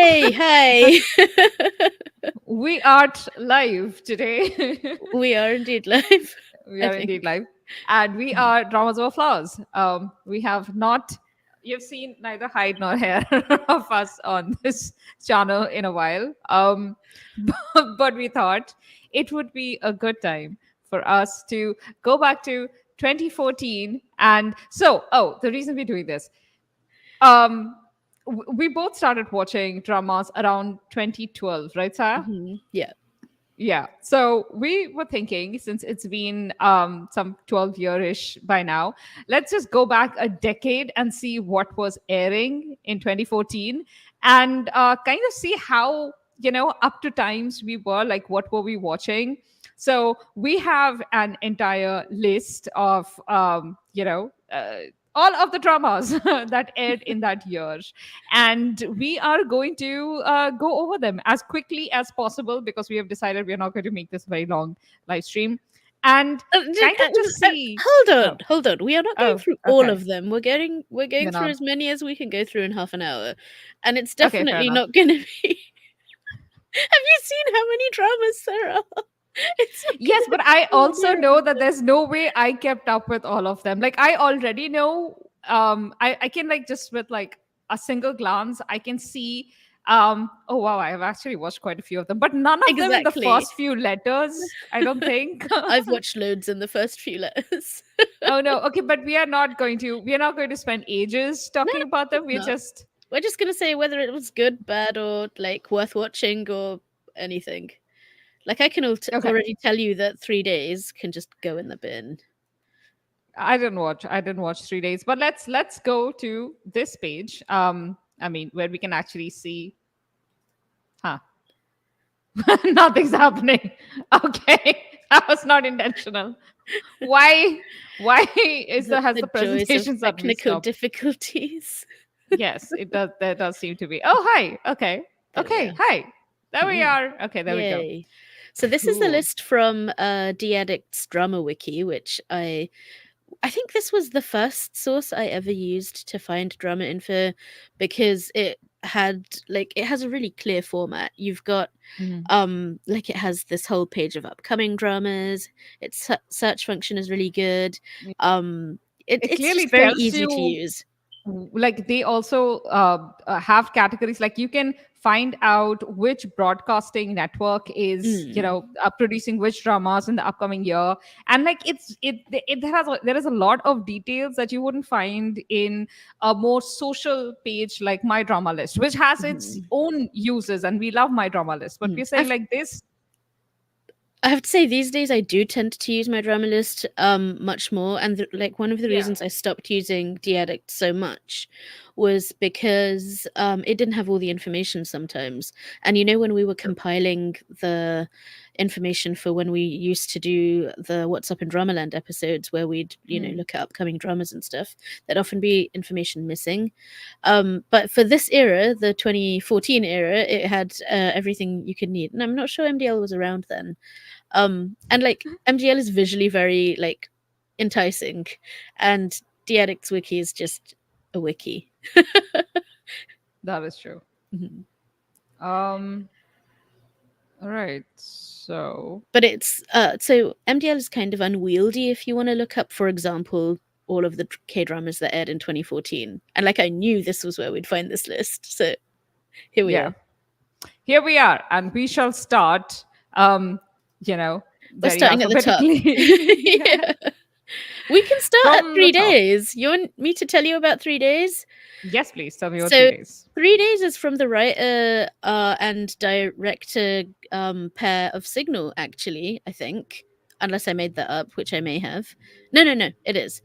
Hey, hi. We are live today. We are indeed live, We I are think. indeed live. And we are Dramas Over Flowers. We have not, you've seen neither hide nor hair of us on this channel in a while. But we thought it would be a good time for us to go back to 2014. And so, the reason we're doing this, um, we both started watching dramas around 2012, right, Sarah? Yeah. Yeah. So we were thinking, since it's been some 12-year-ish by now, let's just go back a decade and see what was airing in 2014 and kind of see how, up to times we were, like, what were we watching. So we have an entire list of, all of the dramas that aired in that year, and we are going to go over them as quickly as possible because we have decided we're not going to make this very long live stream, and kind of just see. Oh, Hold on. We are not going oh, through all okay. of them. We're going You're through not. as many as we can go through in half an hour, and it's Okay, fair definitely enough. not going to be. Have you seen how many dramas there are? It's not going Yes, to but I be also near know that there's no way I kept up with all of them. Like, I already know, I can, like, just with, like, a single glance I can see, oh wow, I've actually watched quite a few of them, but none of them in the exactly. first few letters, I don't think. I've watched loads in the first few letters. Oh no. Okay, but we are not going to spend ages No, talking about it's them. We're not. just We're just gonna say whether it was good, bad, or like worth watching or anything. Like I can okay. already tell you that 3 days can just go in the bin. I didn't watch 3 days, but let's go to this page. I mean, where we can actually see, huh? Nothing's happening. Okay. That was not intentional. Why why is The the has the the joys of presentation suddenly technical stopped? difficulties. Yes, it does. There does seem to be. Oh, hi. Okay. There we Okay. are. Hi. There we Hmm. are. Okay, there we go. Yay! So this is the Cool. list from D-Addict's Drama Wiki, which I think this was the first source I ever used to find drama info because it has a really clear format. You've got Mhm. like it has this whole page of upcoming dramas. Its search function is really good. Um It it's clearly just very tells easy to you, use. like, they also have categories, like you can find out which broadcasting network is, Mm. producing which dramas in the upcoming year, and, like, there is a lot of details that you wouldn't find in a more social page like My Drama List, which has its Mhm. own uses, and we love My Drama List, but Mhm. we're saying, like, this. I have to say these days I do tend to use my drama list much more, and like one of the Yeah. reasons I stopped using D-Addict so much was because it didn't have all the information sometimes. And when we were compiling the information for when we used to do the What's Up in Dramaland episodes where we'd Mm. look at upcoming dramas and stuff, there'd often be information missing. But for this era, the 2014 era, it had everything you could need, and I'm not sure MDL was around then. And like MGL is visually very like enticing, and D-Addict's wiki is just a wiki. That is true. Mhm. um all right, so But it's so MDL is kind of unwieldy if you want to look up, for example, all of the K dramas that aired in 2014. And like I knew this was where we'd find this list, so here we yeah, are. here we are, and we shall start, um you know We're very starting at the top. alphabetically. Yeah. We can start at From the three top. days. You want me to tell you about 3 days? Yes, please tell me what three So days 3 days is from the writer and director pair of Signal, actually, I think. Unless I made that up, which I may have. No, no, no, it is.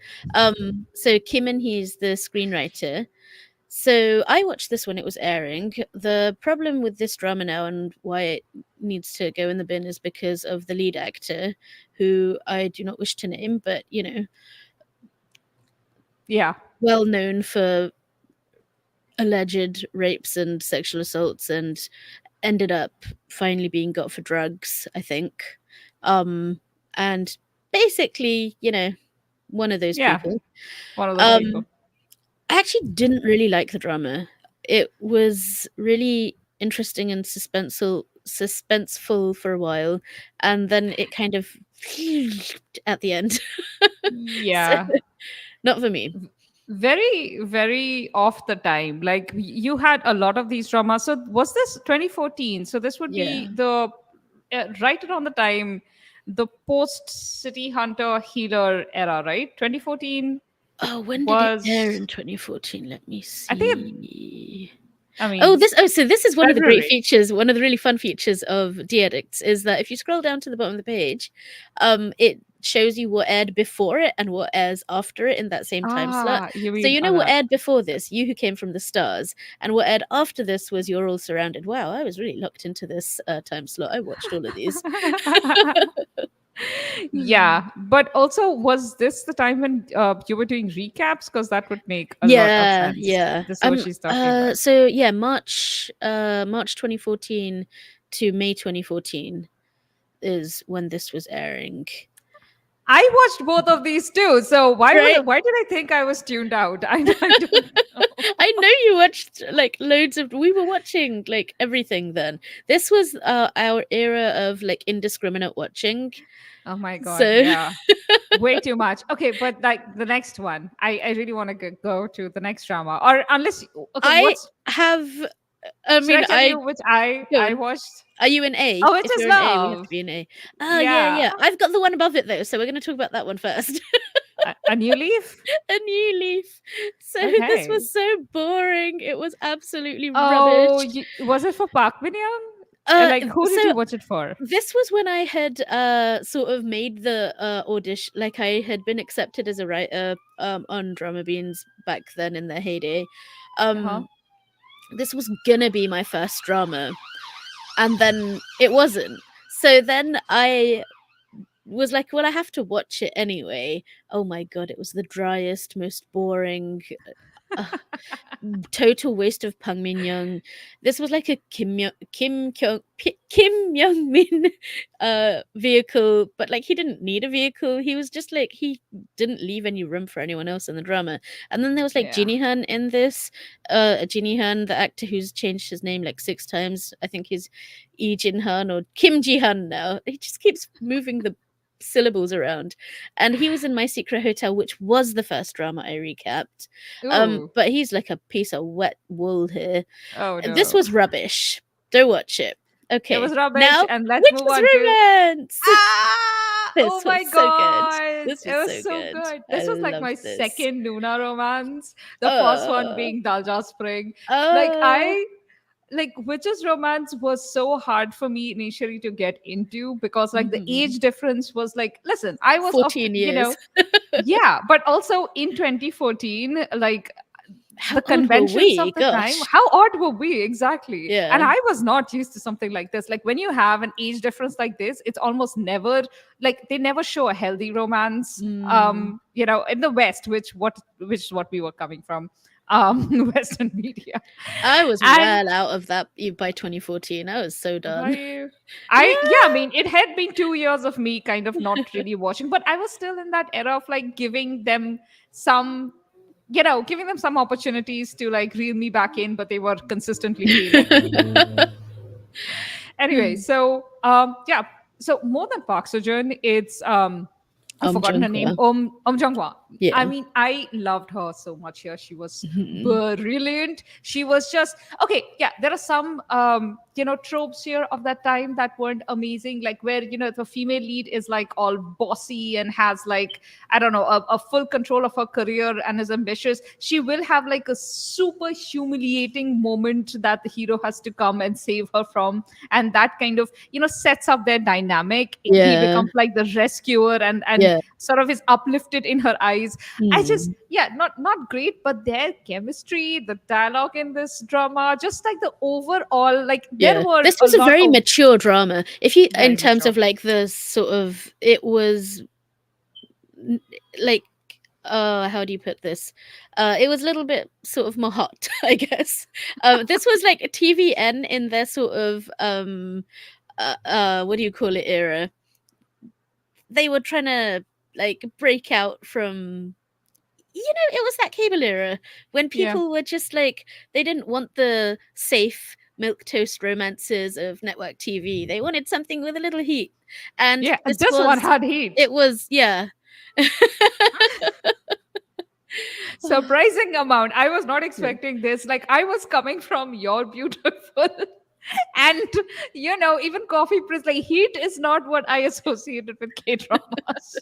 So Kim and he's the screenwriter. So I watched this when it was airing. The problem with this drama now and why it needs to go in the bin is because of the lead actor, who I do not wish to name, but Yeah. well known for alleged rapes and sexual assaults, and ended up finally being got for drugs, I think. And basically, one of those Yeah, people. one of those people. Um, I actually didn't really like the drama. It was really interesting and suspenseful for a while, and then it kind of at the end. So Yeah. not for me. Very, very off the time. Like you had a lot of these dramas. So was this 2014? So this would Yeah. be the right around the time the post City Hunter Healer era, right? 2014 Oh, when did it air was, in 2014? Let me I think, see. I Oh, mean, this so this is one of the great February. features, one of the really fun features of de-edits is that if you scroll down to the bottom of the page, it shows you what aired before it and what airs after it in that same time slot. Ah, you So mean you know what that. aired before this, You Who Came from the Stars, and what aired after this was You're All Surrounded. Wow, I was really locked into this time slot. I watched all of these. Yeah, but also was this the time when you were doing recaps? Because that would make a lot of Yeah, sense. yeah. This is what she's talking about. So yeah, March 2014 to May 2014 is when this was airing. I watched both of these too. So Right? why did I think I was tuned out? I don't know. I know you watched like loads of we were watching like everything then. This was our era of like indiscriminate watching. Oh my god, So yeah. Way too much. Okay, but like the next one, I really want to go to the next drama. Or unless okay, I what's have I should I mean tell I you which I go watched? Are you an A? Oh, it If is you're an A, we have love. to be an A. Ah, yeah, Yeah. yeah. I've got the one above it though, so we're going to talk about that one first. A new leaf? A new leaf. So this Okay. was so boring. It was absolutely Oh, rubbish. was it for Park Bin Young? Uh, Like, who did so you watch it for? this was when I had sort of made the audition. Like I had been accepted as a writer on Drama Beans back then in their heyday. Huh? Um, this was gonna be my first drama, and then it wasn't. So then I was like, well, I have to watch it anyway. Oh my god, it was the driest, most boring, uh, total waste of Pang Min Young. This was like a Kim Young Min vehicle, but like he didn't need a vehicle. He was just like he didn't leave any room for anyone else in the drama. And then there was like Yeah. Jinny Han in this. Jinny Han, the actor who's changed his name like 6 times. I think he's Lee Jin Han or Kim Ji Han now. He just keeps moving the syllables around. And he was in My Secret Hotel, which was the first drama I recapped. Ooh. But he's like a piece of wet wool here. Oh This no. was rubbish. Don't watch it. It Okay. was rubbish, Now, and let's move Witch's on to Romance. ah. Oh This my was so good. god, This it was was so so good. good. I This was like loved my this. second Luna romance. The first one Uh, being Dalja Spring. Like uh, I like Witch's Romance was so hard for me initially to get into because like the mhm. age difference was like listen, I was of 14 years. yeah, but also in 2014 like the How old were conventions of we? the time, Gosh. how odd were we exactly? And Yeah. I was not used to something like this. Like when you have an age difference like this, it's almost never like they never show a healthy romance Mm. in the West, which is what we were coming from, Western media. I was And well out of that by 2014. I was so were done. you yeah, I Yeah. mean it had been 2 years of me kind of not really watching, but I was still in that era of like giving them some giving them some opportunities to like reel me back in, but they were consistently failing. Anyway, so yeah, so more than Park Sojourn, it's I've forgotten her name. Jungkook. Om Jung-hwa. I Yeah. mean, I loved her so much here. She was Mhm. brilliant. She was just okay. Yeah, there are some tropes here of that time that weren't amazing, like where the female lead is like all bossy and has like I don't know a full control of her career and is ambitious. She will have like a super humiliating moment that the hero has to come and save her from, and that kind of sets up their dynamic. He Yeah. becomes like the rescuer and Yeah. sort of is uplifted in her eyes. I just Mm. yeah, not great, but their chemistry, the dialogue in this drama, just like the overall, like there Yeah. were This a was a lot very of mature drama. If you in very terms mature. of like the sort of it was like how do you put this? It was a little bit sort of more hot, I guess. This was like a TVN in their sort of what do you call it era. They were trying to like break out from it was that cable era when Yeah. people were just like they didn't want the safe milk toast romances of network TV. They wanted something with a little heat, and Yeah, this this one was had heat. it was yeah. Surprising amount. I was not Yeah. expecting this. Like, I was coming from You're Beautiful. And even Coffee Prince, like, heat is not what I associated with K dramas.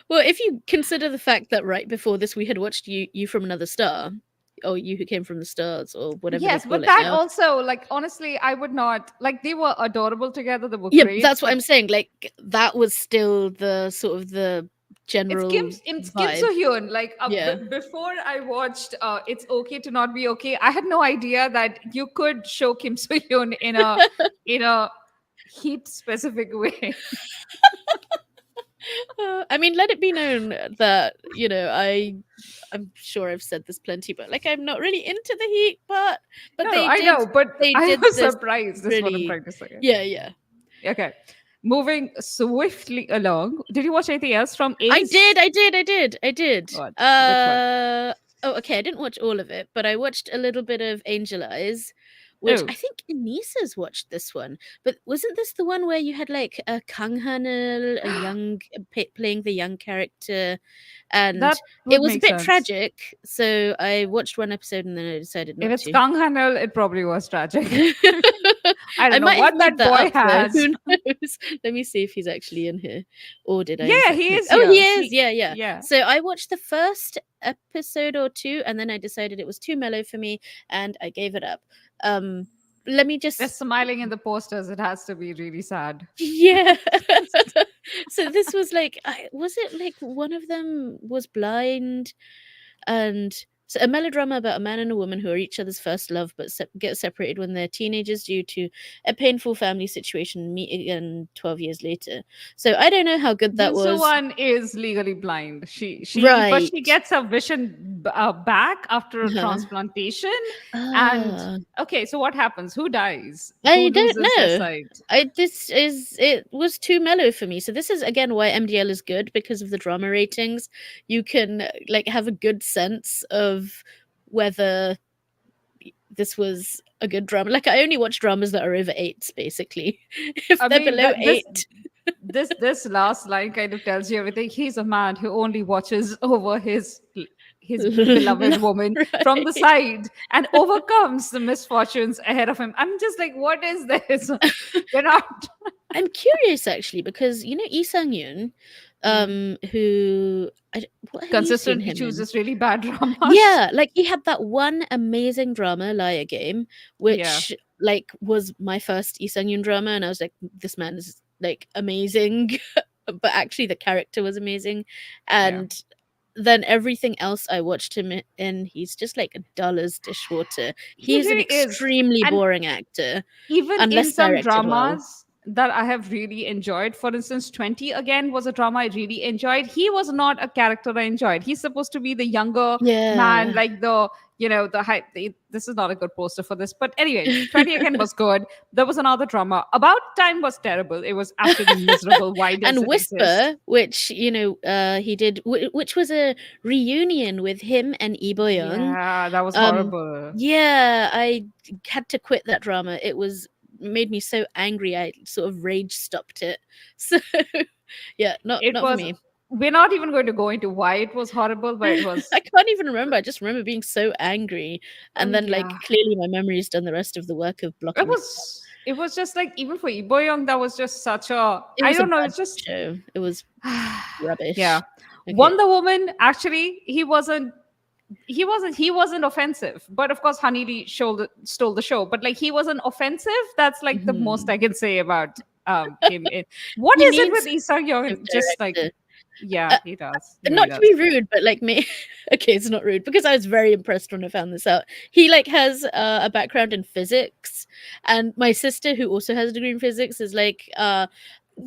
Well, if you consider the fact that right before this we had watched You from Another Star, or You Who Came from the Stars, or whatever they Yes, call but it that now. also, like, honestly, I would not, like, they were adorable together, they were Yeah, great, that's what but I'm saying. Like that was still the sort of the general It's Kim So vibe. Hyun. Like, Yeah. before I watched It's Okay to Not Be Okay, I had no idea that you could show Kim So Hyun in a heat specific way. I mean, let it be known that I'm sure I've said this plenty, but like I'm not really into the heat part. But No, no, I know, but they I did was this surprised. This is what I'm really, trying to say. yeah, yeah. Okay, moving swiftly along. Did you watch anything else from I Ace? did, I did, I did, I did. What? Which one? Oh, okay. I didn't watch all of it, but I watched a little bit of Angel Eyes, which Oh, I think Anissa's watched this one. But wasn't this the one where you had like a Kang Hanel, a young playing the young character, and that it would was a make bit sense. tragic. So I watched one episode and then I decided If not it's to. Kang Hanel, it probably was tragic. I I don't know might have what made that that boy up though. has. Who knows? Let me see if he's actually in here, or did I in Yeah, fact he make? is Oh, he here. is. Yeah, yeah. Yeah. So I watched the first episode or two, and then I decided it was too mellow for me, and I gave it up. Um, let me They're just. smiling in the posters. It has to be really sad. Yeah. So this was like, was it like one of them was blind, and so a melodrama about a man and a woman who are each other's first love but get separated when they're teenagers due to a painful family situation, meet again 12 years later. So I don't know how good that Jin Soo was. Won is legally blind. But she Right. gets her vision back after a Uh-huh. transplantation. And Ah, okay, so what happens? Who dies? Who I don't loses their know. sight? It was too mellow for me. So this is again why MDL is good because of the drama ratings. You can like have a good sense of whether this was a good drama. Like I only watch dramas that are over eights, basically. If I they're mean, below that eight, this last line kind of tells you everything. He's a man who only watches over his beloved woman from the right? side and overcomes the misfortunes ahead of him. I'm just like, what is this? You're not. I'm curious actually because you know Lee Sang Yoon, Mm. who what have you seen Consistently him in? chooses really bad dramas. Yeah, like he had that one amazing drama, Liar Game, Yeah, which like was my first Lee Sang Yoon drama, and I was like, this man is like amazing, but actually the character was amazing, yeah. and then everything else I watched him in, he's just like dull as dishwater. He He's an really is. extremely And boring actor, even in unless some directed well. dramas that I have really enjoyed, for instance, 20 again was a drama I really enjoyed. He was not a character I enjoyed. He's supposed to be the younger man, Yeah. like the height. This is not a good poster for this. But anyway, 20 again was good. There was another drama. About Time was terrible. It was absolutely miserable. Why does And it exist? Whisper, which he did, which was a reunion with him and Lee Bo Young. Yeah, that was Um, horrible. yeah, I had to quit that drama. It was made me so angry. I sort of rage stopped it. So yeah, It not for was. me. We're not even going to go into why it was horrible, but it I was. can't even remember. I just remember being so angry, Oh and then like yeah. clearly my memory's done the rest of the work of It blocking it. was it was just like, even for Lee Bo Young, that was just such a, It I was a don't know, bad it's just show. It was rubbish. yeah. Okay. Wonder Woman, actually, he wasn't offensive. But of course, Honey stole the show. But like, he wasn't offensive. That's like the most Mhm. I can say about him. What He is it with needs Lee Sung a Young? Just like, director. yeah, Uh, he does. He really Not to does. be rude, but like me, okay, it's not rude because I was very impressed when I found this out. He like has a background in physics, and my sister, who also has a degree in physics, is like,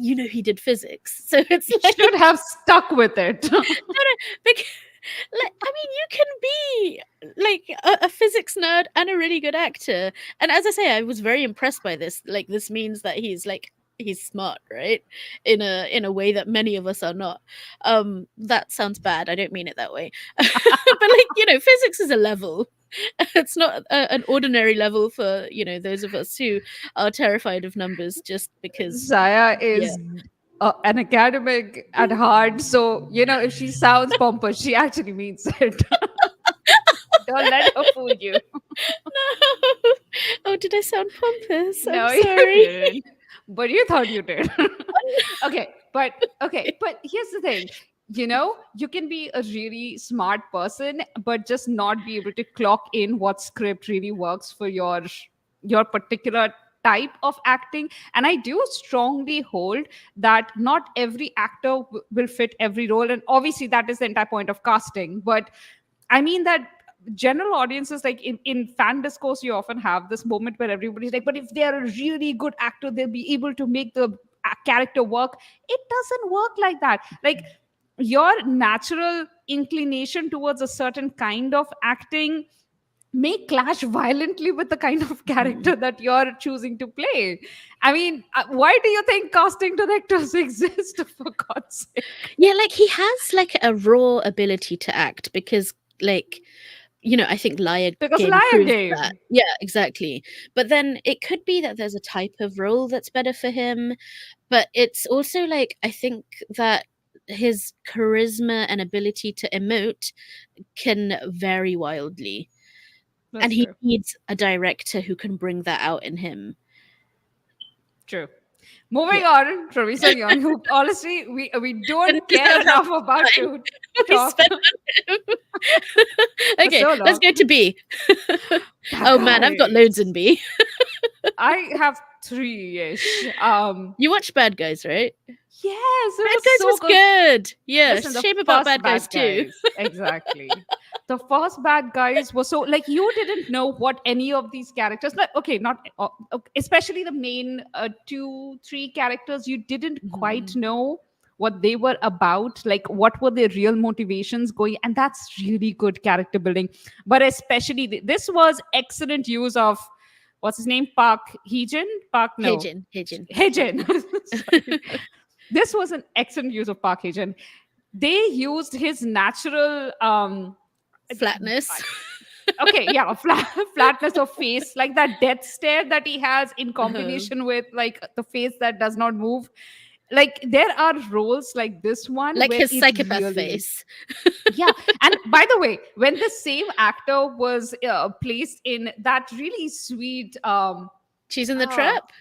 he did physics, so it's He like, should have stuck with it. no, no, because, like, I mean, you can be like a physics nerd and a really good actor, and as I say, I was very impressed by this. Like, this means that he's smart, right? In a way that many of us are not. That sounds bad. I don't mean it that way. But like, physics is a level. It's not an ordinary level for, those of us who are terrified of numbers just because, Saya yeah. is an academic at heart, so if she sounds pompous, she actually means it. Don't let her fool you. No. Oh, did I sound pompous? I'm No, you sorry. didn't. But you thought you did. Okay, but here's the thing. You can be a really smart person, but just not be able to clock in what script really works for your particular type of acting. And I do strongly hold that not every actor will fit every role, and obviously that is the entire point of casting. But I mean that general audiences, like in fan discourse, you often have this moment where everybody's like, but if they're a really good actor, they'll be able to make the character work. It doesn't work like that. Like, your natural inclination towards a certain kind of acting may clash violently with the kind of Mhm. character that you're choosing to play. I mean, why do you think casting directors exist, for God's sake? Yeah, like he has like a raw ability to act because, like, I think Liar Because Game Liar proved that. Game. Yeah, exactly. But then it could be that there's a type of role that's better for him. But it's also like, I think that his charisma and ability to emote can vary wildly. And That's he true. needs a director who can bring that out in him. True. Yeah. Moving on, Travisa Young, who honestly we Didn't don't care deserve how enough much about time to we talk spent on him. for Okay, so let's long. go to B. That Oh man, I've got guy. loads in B. I have three-ish. You watched Bad Guys, right? Yes, it Bad was Guys so was good. good. Yeah, Listen, the shame about first Bad Guys bad too. guys, exactly. The first bad guys were so, like, you didn't know what any of these characters, like, okay, not okay, especially the main two, three characters, you didn't quite Mhm. know what they were about, like what were their real motivations going, and that's really good character building. But especially this was excellent use of, what's his name, Park Heejin, Park, no, Hijin, Hijin. Hejin. Sorry. This was an excellent use of Park Hae-jun. They used his natural Flatness. okay, yeah, flatness of face, like that death stare that he has in Uh-huh. combination with like the face that does not move. Like, there are roles like this one Like where his it psychopath really, face. yeah. And by the way, when the same actor was placed in that really sweet She's in the uh, trap.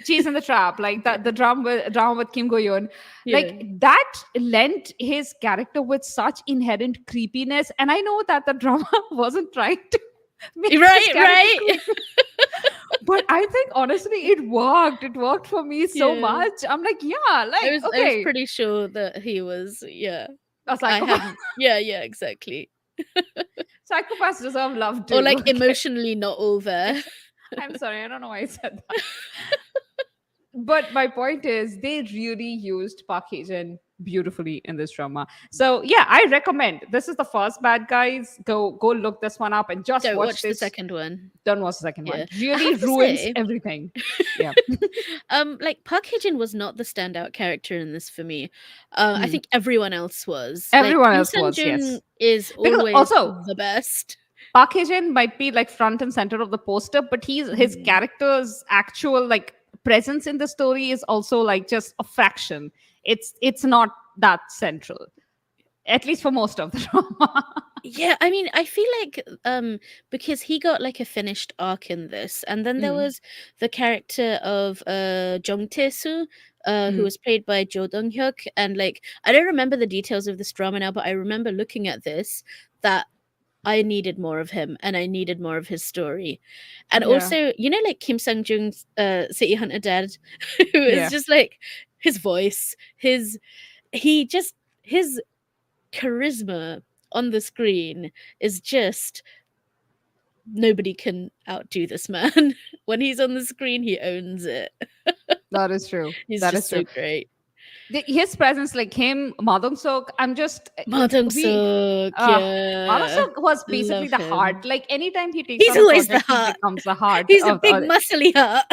Cheese in the Trap, like Yeah. the drama with Kim Go Eun, like Yeah. that lent his character with such inherent creepiness. And I know that the drama wasn't trying to make his Right, character right. creepy, but I think honestly it worked. It worked for me so Yeah. much. I'm like, yeah, I like, was I was okay, pretty sure that he was, yeah. a I psychopath. hadn't. Yeah, yeah, exactly. Psychopaths deserve love Or too. like Okay. emotionally not all there. I'm sorry, I don't know why I said that. But my point is, they really used Park Hae-jun beautifully in this drama. So yeah, I recommend. This is the first Bad Guys. Go look this one up and just Don't watch watch the this. second one. Don't watch the second Yeah. one. I Really have to ruins say, everything. Yeah. like Park Hye-jin was not the standout character in this for me. I Hmm. think everyone else was. Like Everyone Kim else Sang was, Jung yes. is Because always also the best. Park Hae-jin might be like front and center of the poster, but his Mhm. character's actual like presence in the story is also like just a fraction. It's not that central, at least for most of the drama. Yeah, I mean, I feel like because he got like a finished arc in this, and then there Mm, was the character of Jung Tae-soo, who mm, was played by Jo Dong-hyuk, and like I don't remember the details of this drama now, but I remember looking at this that I needed more of him and I needed more of his story. And yeah, also, like Kim Sang-jung's City Hunter dad, who is yeah. just like his voice, he just his charisma on the screen is just nobody can outdo this man. When he's on the screen, he owns it. That is true. He's That just is true. so great. His presence, like him, Madong Sok, I'm just Ma we. Dong-seok, Uh, Madong yeah. Sok was basically Love the him. heart. Like, anytime he takes He's on a always the project, he heart. becomes the heart He's a of big the, muscly heart.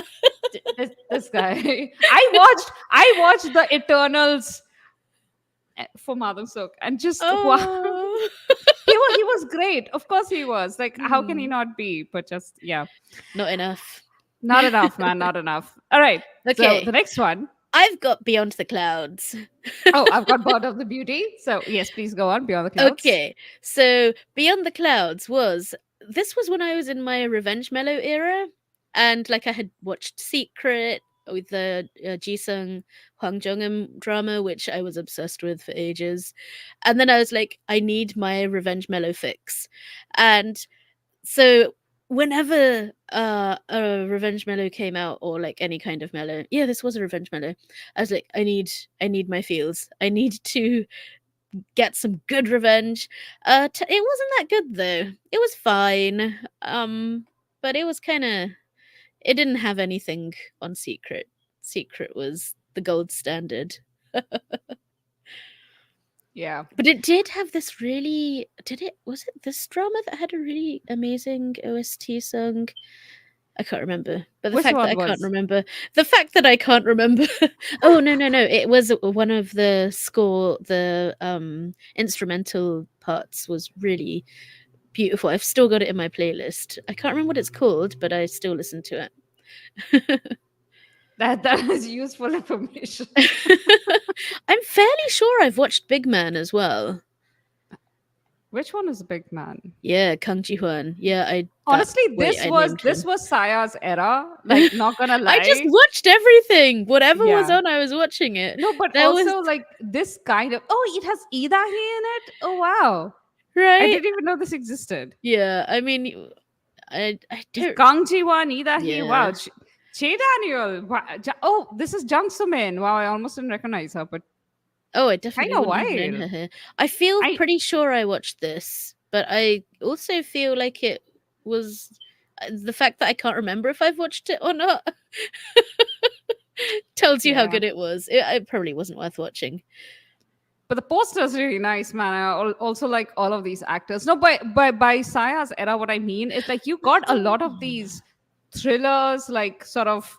this guy. I watched the Eternals for Madong Sok, and just wow. Oh. he was great. Of course he was. Like, how can he Hmm. not be? But just, yeah, Not enough. not enough, man, not enough. All right. So the Okay, next one. I've got Beyond the Clouds. Oh, I've got Bird of the Beauty. So yes, please go on. Beyond the Clouds. Okay, so Beyond the Clouds was this was when I was in my Revenge Mellow era, and like I had watched Secret with the Jisung Hwang Jung drama, which I was obsessed with for ages, and then I was like, I need my Revenge Mellow fix, and so whenever a Revenge Mellow came out or like any kind of mellow, yeah, this was a Revenge Mellow. I was like, I need my feels. I need to get some good revenge. It wasn't that good though. It was fine. But it was kind of it didn't have anything on Secret. Secret was the gold standard. Yeah. But it did have this really did it was it this drama that had a really amazing OST song? I can't remember. But the Which fact that one I can't was? remember the fact that I can't remember oh no, it was one of the score the instrumental parts was really beautiful. I've still got it in my playlist. I can't remember what it's called, but I still listen to it. That is useful information. I'm fairly sure I've watched Big Man as well. Which one is Big Man? Yeah, Kang Ji Hwan. Yeah, I that's Honestly, why I named this him. was Saya's era. Like, not gonna I just lie. watched everything. Whatever was Yeah. on, I was watching it. No, but There was also like this kind of, oh, it has Idahi in it. Oh wow. I right. didn't even know this existed. Yeah, I mean, I This don't. Kang Ji-wan, Idahi. Yeah. Wow. Che Daniel. Oh, this is Jung Min. Wow, I almost didn't recognize her, but Oh, I kind definitely of wouldn't have known wild. her here. I feel I pretty sure I watched this, but I also feel like it was the fact that I can't remember if I've watched it or not tells you how Yeah. good it was. It probably wasn't worth watching. But the poster is really nice, man. Also like all of these actors. No, by Saya's era, what I mean is like you got a lot of these thrillers, like sort of,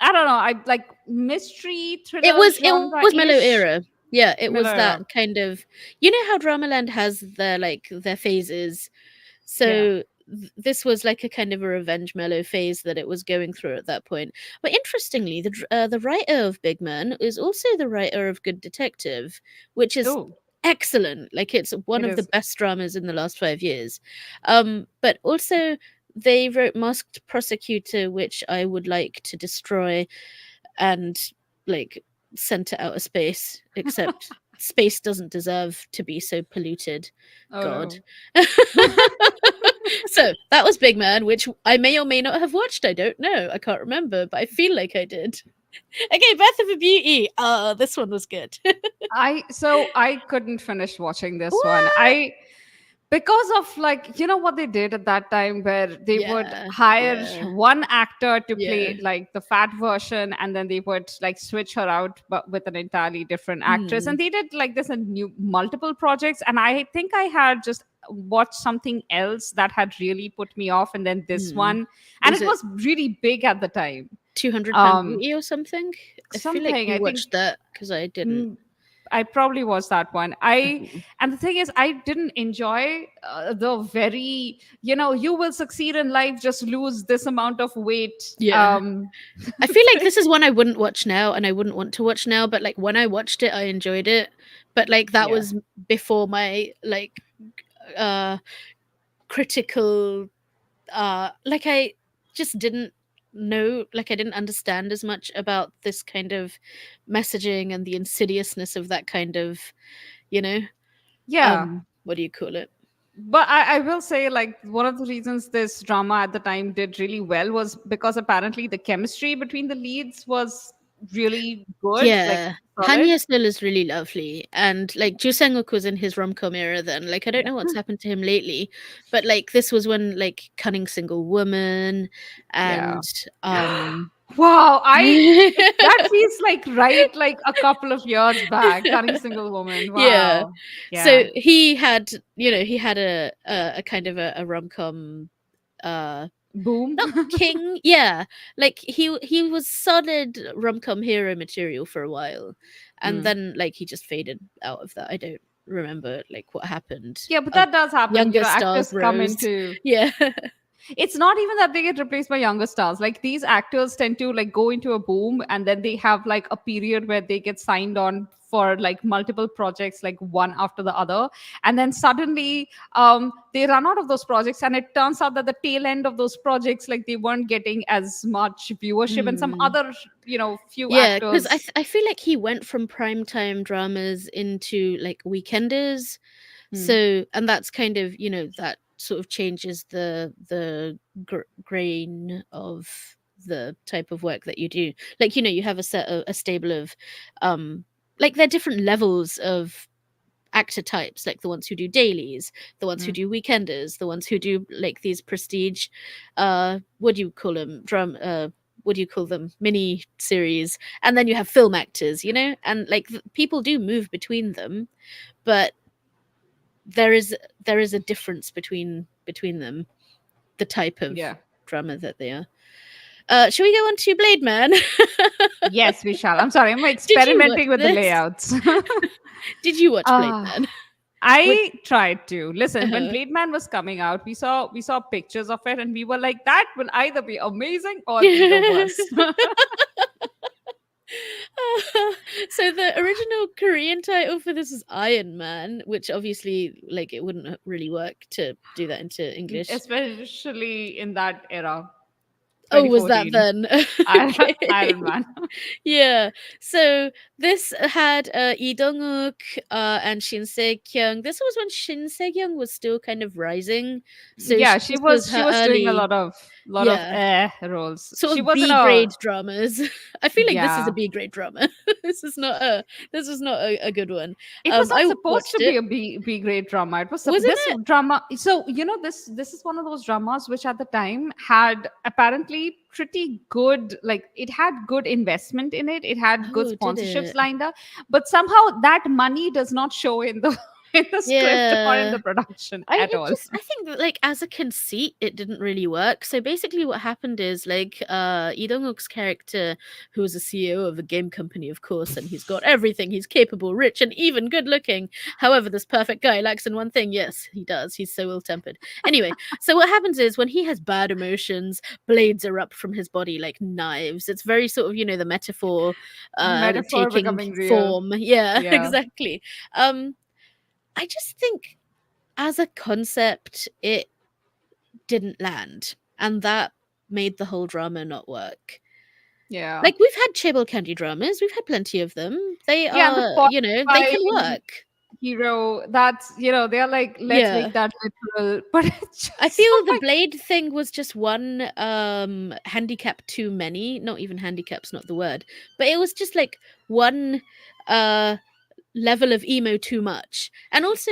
I don't know, I like mystery thriller It genre was Mellow ish. era. Yeah, it was Miller that era. kind of you know how Dramaland has their phases. Yeah. So this was like a kind of a revenge mellow phase that it was going through at that point. But interestingly, the writer of Big Man is also the writer of Good Detective, which is Oh, excellent. Like it's one it of the is. best dramas in the last 5 years. But also they wrote Masked Prosecutor, which I would like to destroy and like send to outer space. Except space doesn't deserve to be so polluted. Oh God. no. So that was Big Man, which I may or may not have watched. I don't know. I can't remember, but I feel like I did. Okay, Birth of a Beauty. This one was good. I couldn't finish watching this one. What? Because of like, you know what they did at that time, where they would Yeah, hire yeah, one actor to yeah. play like the fat version, and then they would like switch her out but with an entirely different actress, Mm, and they did like this in new multiple projects. And I think I had just watched something else that had really put me off, and then this mm. one, and Was it it was really big at the time. 200 Pound um Beauty or something? I feel like Something, I you think. watched that because I didn't. mm, I probably was that one. Mhm. And the thing is, I didn't enjoy the very, you will succeed in life, just lose this amount of weight. Yeah. I feel like this is one I wouldn't watch now and I wouldn't want to watch now, but like when I watched it, I enjoyed it. But like that Yeah. was before my like uh critical like I just didn't know like I didn't understand as much about this kind of messaging and the insidiousness of that kind of, you know, Yeah. what do you call it? But I will say, like, one of the reasons this drama at the time did really well was because apparently the chemistry between the leads was really good, like Yeah. solid. Hanya still is really lovely. And like Ju Sang-wook was in his rom-com era then. Like I don't Yeah. know what's happened to him lately, but like this was when like Cunning Single Woman Yeah. and Wow, that feels like right like a couple of years back, Cunning Single Woman. yeah. Wow. So Yeah. he had, you know, he had a kind of a rom-com uh Boom. not king, yeah. Like he was solid rom-com hero material for a while. And Mm. then like he just faded out of that. I don't remember like what happened. Yeah, but that does happen. Younger stars Actors come rose. into, Yeah. it's not even that they get replaced by younger stars. Like these actors tend to like go into a boom, and then they have like a period where they get signed on for like multiple projects, like one after the other, and then suddenly they run out of those projects, and it turns out that the tail end of those projects, like they weren't getting as much viewership, and some Mm. other, few Yeah, because actors. I feel like he went from primetime dramas into like weekenders. Hmm. So, and that's kind of, that sort of changes the grain of the type of work that you do. Like, you have a stable of, um, like they're different levels of actor types, like the ones who do dailies, the ones who Hmm. do weekenders, the ones who do like these prestige, what do you call them? What do you call them? Mini series, and then you have film actors, and like people do move between them, but there is a difference between them, the type of Yeah. drama that they are. Shall we go on to Blade Man? Yes, we shall. I'm sorry, I'm Did you watch experimenting with the this? layouts. Did you watch Blade Ah, Man? What? I tried to listen when Uh-huh. Blade Man was coming out. We saw pictures of it, and we were like, "That will either be amazing or be the worst." So the original Korean title for this is Iron Man, which obviously like it wouldn't really work to do that into English. Especially in that era, Oh, was that 2014. then? Iron Okay. Man. Yeah. So this had Lee Dong-wook and Shin Se-kyung. This was when Shin Se-kyung was still kind of rising. So Yeah, she this was was she her was doing a early, lot of yeah, roles. sort She of was in B a, grade dramas. I feel like this is a yeah. B grade drama. this is not a this is not a good one. It was not I supposed watched to be it. a B grade drama. It was Wasn't this it? drama. So this is one of those dramas which at the time had apparently pretty good, like it had good investment in it. It had good Oh, did sponsorships it? lined up, but somehow that money does not show in the in the script or in Yeah. the production I at it all. just I think that like as a conceit it didn't really work. So basically what happened is like Lee Dong-wook's character, who was a CEO of a game company, of course, and he's got everything. He's capable, rich, and even good looking. However, this perfect guy lacks in one thing. Yes, he does. He's so ill tempered. Anyway, so what happens is when he has bad emotions, blades erupt from his body like knives. It's very sort of, the metaphor Metaphor taking becoming real. form. Yeah, Yeah. exactly. Um I just think as a concept, it didn't land, and that made the whole drama not work. Yeah. Like, we've had Chibble Candy dramas, we've had plenty of them. They Yeah, and the are, they can qualifying work. hero, that's, they're like, let's Yeah. make that literal, but it's I just feel so the like, Blade thing was just one handicap too many. Not even handicap's not the word, but it was just like one uh level of emo too much. And also,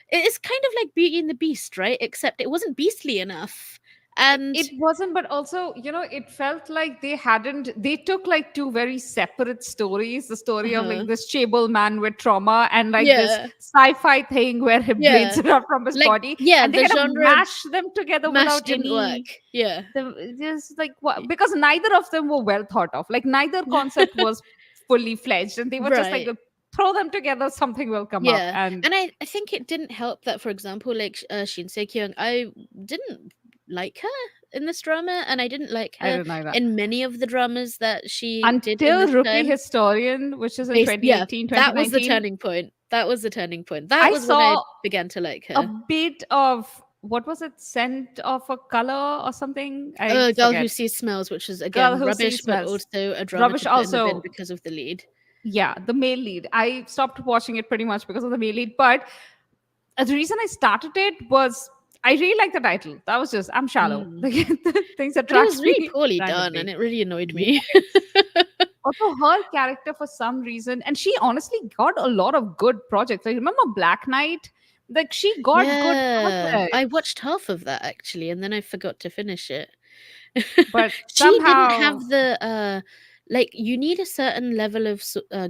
it's kind of like Beauty and the Beast, right? Except it wasn't beastly enough. And it wasn't, but also, it felt like they took like two very separate stories, the story of uh-huh. like this Chable man with trauma and like this Yeah, sci-fi thing where he blades yeah. it out from his Like, body, yeah, and they the kind of genre mash them together mash without didn't work. any, Yeah. just like what, because neither of them were well thought of, like neither concept was fully fledged, and they were just like, Right. throw them together, something will come up. Yeah. And And I think it didn't help that, for example, like Shin Se-kyung, I didn't like her in this drama, and I didn't like I her don't know that in many of the dramas that she did in until this Rookie time. Historian, which is in Yeah, 2018, that was the 2019. turning point. That was the turning point. That I was when I saw began to like a her. bit of, what was it, scent of a color or something, I Girl Who forget. Sees Smells, which is Girl again Who rubbish, Sees but Smells. also a drama Rubbish to put in the bin also. because of the lead. Yeah, the male lead, I stopped watching it pretty much because of the male lead, but the reason I started it was I really like the title. That was just, I'm shallow. Mm. Like, things But it was attract really me poorly done, and randomly. it really annoyed me. Yes. Also, her character, for some reason, and she honestly got a lot of good projects. I remember Black Knight, like she got good Yeah, I projects, watched half of that actually, and then I forgot to finish it. but She didn't somehow have the like you need a certain level of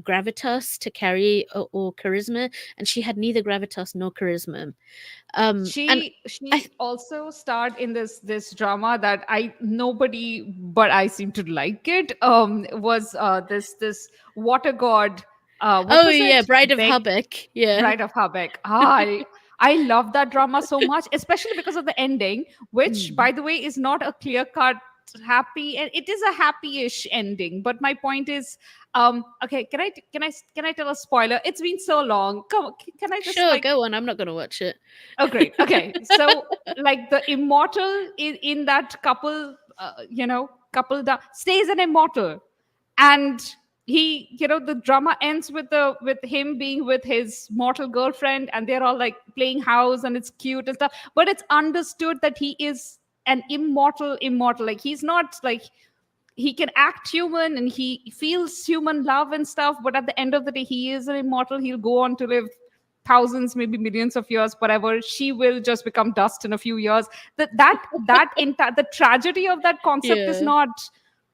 gravitas to carry or charisma, and she had neither gravitas nor charisma. And I she also starred in this drama that I nobody but I seem to like it. Was this water god? What Oh was yeah, it? Bride of Beg Habeck. Yeah. Bride of Habeck. I love that drama so much, especially because of the ending, which, Mm. by the way, is not a clear cut happy, and it is a happy-ish ending. But my point is, okay, can I tell a spoiler? It's been so long. Come, can I just Sure, like? go on. I'm not gonna watch it. Oh, great. Okay, so like the immortal in that couple, stays an immortal, and the drama ends with him being with his mortal girlfriend, and they're all like playing house, and it's cute and stuff, but it's understood that he is an immortal, like he's not like, he can act human and he feels human love and stuff, but at the end of the day he is an immortal. He'll go on to live thousands, maybe millions of years, whatever. She will just become dust in a few years. That entire, the tragedy of that concept is Yeah. not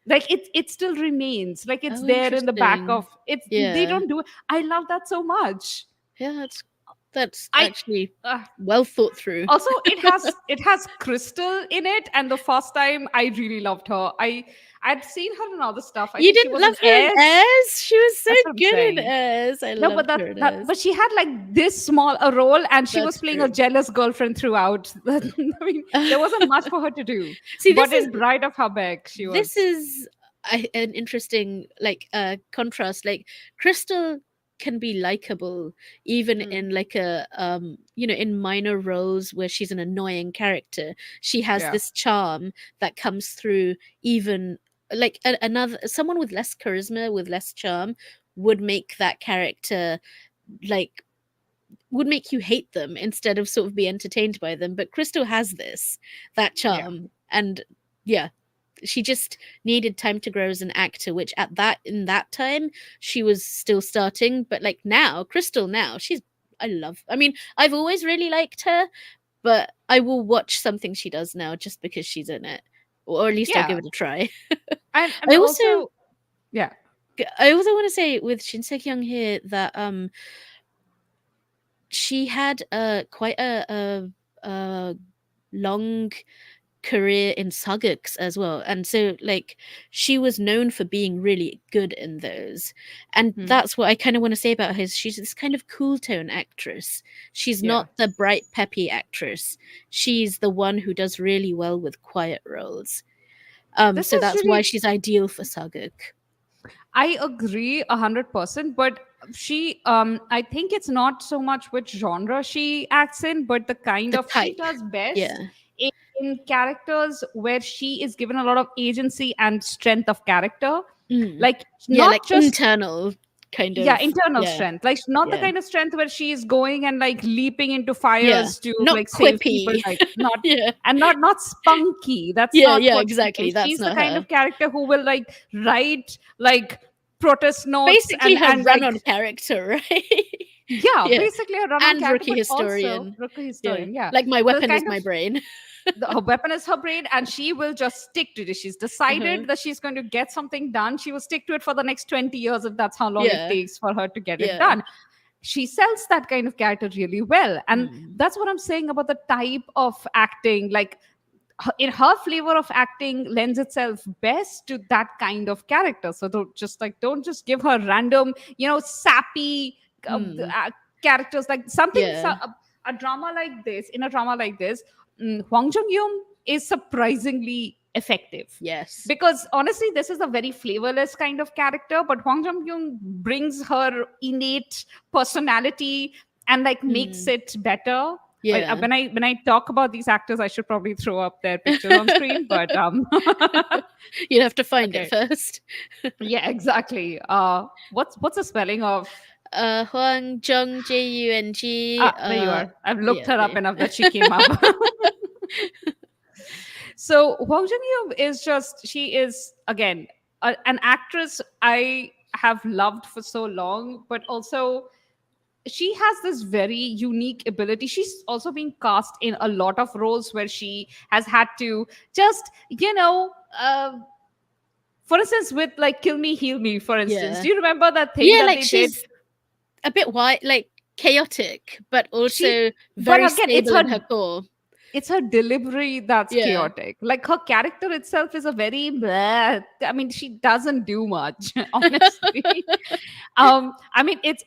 like, it still remains, like it's Oh, there in the back of interesting. it. They Yeah. don't do it. I love that so much. Yeah, that's I actually uh, well thought through. Also, it has Crystal in it, and the first time I really loved her. I'd seen her in other stuff. I You think she didn't was in love her in Airs. Airs? She was so That's what I'm good in saying. Airs. I No, but loved that her in that Airs. but she had like this small a role, and she was That's playing a true. jealous girlfriend throughout. I mean, there wasn't much for her to do. See, But in Bride of Habeck, she this was. is an interesting like contrast. Like Crystal can be likable even Mm, in like a in minor roles where she's an annoying character. She has yeah, this charm that comes through even like another someone with less charisma, with less charm would make that character like would make you hate them instead of sort of be entertained by them. But Crystal has that yeah, charm, and yeah, she just needed time to grow as an actor, which at that in that time she was still starting. But like now, Crystal now, she's I love. I mean, I've always really liked her, but I will watch something she does now just because she's in it, or at least I'll give yeah, it a try. and I also also, yeah, I also want to say with Shinsek Young here that she had quite a long career in sageks as well, and so like she was known for being really good in those, and hmm, that's what I kind of want to say about her is she's this kind of cool tone actress. She's yeah. not the bright peppy actress. She's the one who does really well with quiet roles. This So is that's why really. she's ideal for sagek. I agree 100%, but I think it's not so much which genre she acts in, but the kind The of, she type, does best yeah. in characters where she is given a lot of agency and strength of character. Mm. Like, Yeah, like not just, internal kind yeah, of, internal yeah, strength, like not the yeah. kind of strength where she is going and like leaping into Yeah, fires to not like save people, quippy. like not, Yeah, and not spunky. That's yeah, not yeah, what she exactly. is. That's She's the not kind her. of character who will like write like protest notes Basically, and her like, run-on character, right? yeah, Yeah, basically a run-on and character, rookie but also historian. rookie Yeah, historian. Yeah, like my the weapon is kind of, my brain. her weapon is her brain, and she will just stick to it. She's Uh-huh. decided that she's going to get something done. She will stick to it for the next 20 years if that's how long it Yeah, takes for her to get it yeah. done. She sells that kind of character really well, and Mm. that's what I'm saying about the type of acting. Like, in her flavor of acting lends itself best to that kind of character. So don't just give her random, sappy Mm. characters, like Yeah. a drama like this. In a drama like this, Hwang Jung-hyun is surprisingly effective, Yes. because honestly this is a very flavorless kind of character, but Hwang Jung-hyun brings her innate personality and like makes Mm. it better. Yeah. When I talk about these actors, I should probably throw up their pictures on screen, but You'd have to find it okay, first. yeah, exactly. What's the spelling of? Huang Jung Jung. There you are. I've looked Yeah. her up enough that she came up. So Hwang Jung-hyun is just, she is again an actress I have loved for so long, but also she has this very unique ability. She's also been cast in a lot of roles where she has had to just, for instance, with like Kill Me, Heal Me, for instance. Yeah. Do you remember that thing Yeah, that like they did? she's a bit white, like chaotic, but She, also but very again, it's stable her in her core. it's her delivery that's Yeah. chaotic. Like her character itself is a very bleh. I mean, she doesn't do much, honestly. I mean, it's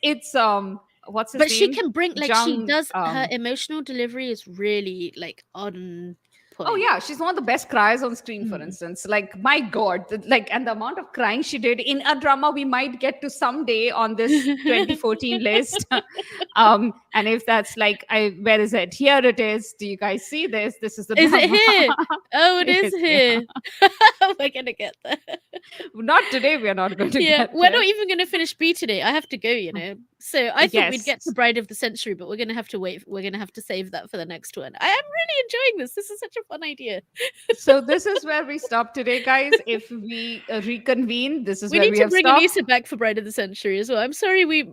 what's his But she name? can bring like she Jung. does her emotional delivery is really like on Oh point. yeah, she's one of the best criers on screen, for Mm. instance. Like my God, like and the amount of crying she did in a drama we might get to someday on this 2014 list. And if that's like, where is it? Here it is. Do you guys see this? This is the Is it drama. here? Oh, it is It's here. here. We're gonna get there. Not today. We are not going to Yeah, get we're there. not even gonna finish B today. I have to go, you know. So I thought we'd get to Yes. Bride of the Century, but we're gonna have to wait. We're gonna have to save that for the next one. I am really enjoying this. This is such a fun idea. So this is where we stop today, guys. If we reconvene, this is We where need we to have bring stopped. Anissa back for Bride of the Century as well. I'm sorry we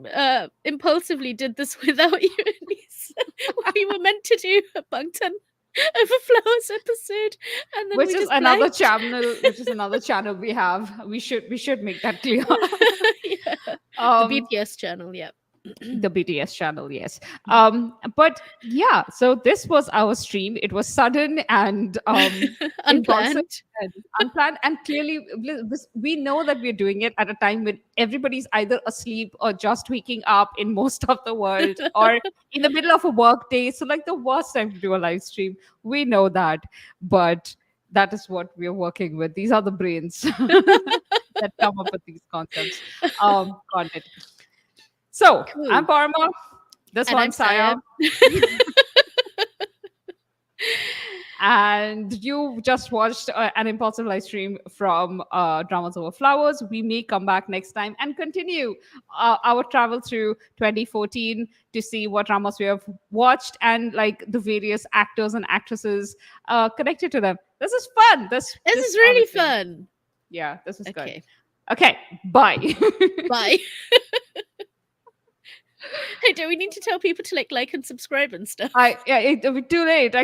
impulsively did this without you, Anissa. We were meant to do a Bangtan over Flowers episode, and then Which we is just another blanked. channel, which is another channel we have. We should make that clear. Yeah. The um BTS channel, yeah. the BTS channel, yes. But yeah, so this was our stream. It was sudden and impulsive Unplanned. and unplanned, and clearly we know that we're doing it at a time when everybody's either asleep or just waking up in most of the world, or in the middle of a work day. So like the worst time to do a live stream. We know that, but that is what we're working with. These are the brains that come up with these concepts. Content. So I'm Cool. Parma. This And I'm one's Saya. Saya. And you just watched an impulsive live stream from Dramas Over Flowers. We may come back next time and continue our travel through 2014 to see what dramas we have watched and like the various actors and actresses connected to them. This is fun. This This is really honestly, fun. yeah, this is good. Okay. Okay, bye. Bye. Hey, do we need to tell people to like and subscribe and stuff? Yeah, it'll be too late.